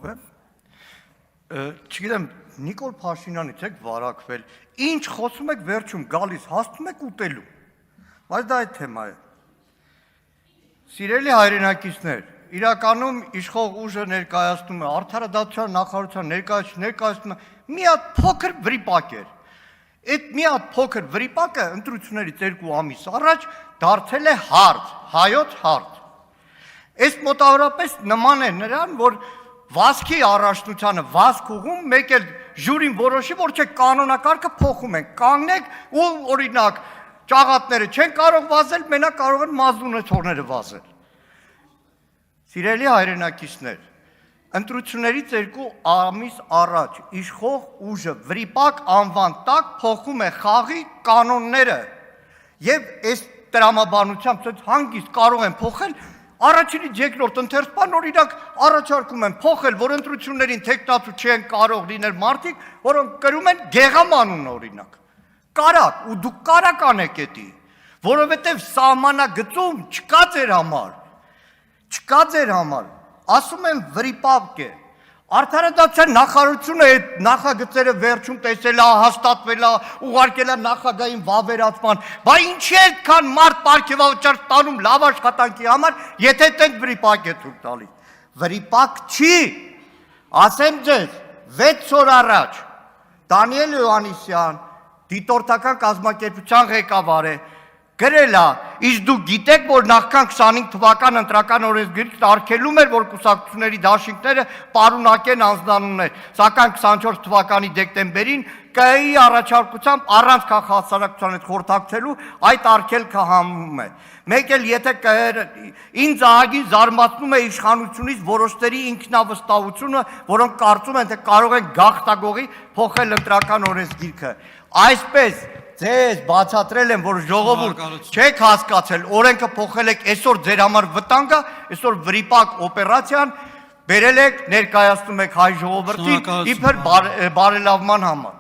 փոխվեմ։ Չգիտեմ, Նիկոլ Փաշինյանից եք վարակվել, ինչ խոսում եք վերջում գալիս, հասնում եք ուտելու, բայց դա այդ թեմա է։ Սիրելի հայրենակիցներ, իրականում իշխող ուժը ներկայացնում է, Արդարադատության նախարարության ներկայացնում է մի հատ փոքր վրիպակ էր։ Այդ մի հատ փոքր վրիպակը ընտրություններից 2 ամիս առաջ դարձել է հարց, հայոց հարց։ Այս մոտավորապես նման է նրան, որ վազքի առաջնությանը վազք ուղում, մեկ էլ ժյուրին որոշի, որ չէ կանոնակարգը փոխում են, կանգնեք ու օրինակ ճաղատները չեն կարող վազել, մենակ կարող են մազդունեցողները վազել։ Սիրելի հայրենակիցներ, ընտրություններից 2 ամիս առաջ իշխող ուժը վրիպակ անվան տակ փոխում է խաղի կանոնները եւ այս տրամաբանությամբ հանգիստ կարող են փոխել առաջինից երկրորդ ընթերցման օրինակ առաջարկում են փոխել, որ ընտրություններին թեկնածու չեն կարող լինել մարդիկ, որոնք կրում են գեղամանուն օրինակ։ Կարակ ու դուք կարակ անեք էդի, որովհետև սահմանագծում չկա ձեր համար, ասում են վրիպակ է։ Արդարադատության նախարարությունը այդ նախագծերը վերջում տեսել է, հաստատվել է, ուղարկել է նախագահային վավերացման, բա ինչի այդքան մարդ պարգևավճար տանում լավ աշխատանքի համար, եթե այդտեղ վրիպակ է թույլ տալիս։ Վրիպակ չի, ասեմ ձեզ, 6 օր առաջ Դանիել Հովհաննիսյան, դիտորդական կազմակերպության ղեկավար է, գրել է, իսկ դուք գիտեք, որ նախքան 25 թվական ընտրական օրենսգիրքը արգելում էր, որ կուսակցությունների դաշինքները պարունակեն անձնանուններ, սակայն 24 թվականի դեկտեմբերին ԿԸ-ի առաջարկությամբ առանց քաղաքահասարակության հետ խորհրդակցելու այդ արգելքը համում է։ Մեկ էլ եթե ԿԸ-ը ինձ ահագին զարմացնում է իշխանությունից որոշների ինքնավստահությունը, որոնք կարծում են, թե կարող են գաղթագողի փոխել ընտրական օրենսգիրքը։ Այսպես ձեզ բացատրել եմ, որ ժողովուրդ չեք հասկացել, օրենքը փոխել եք, այսօր ձեր համար վտանգ է, այսօր վրիպակ օպերացիան բերել եք, ներկայացնում եք հայ ժողովրդին իբր բարելավման համար։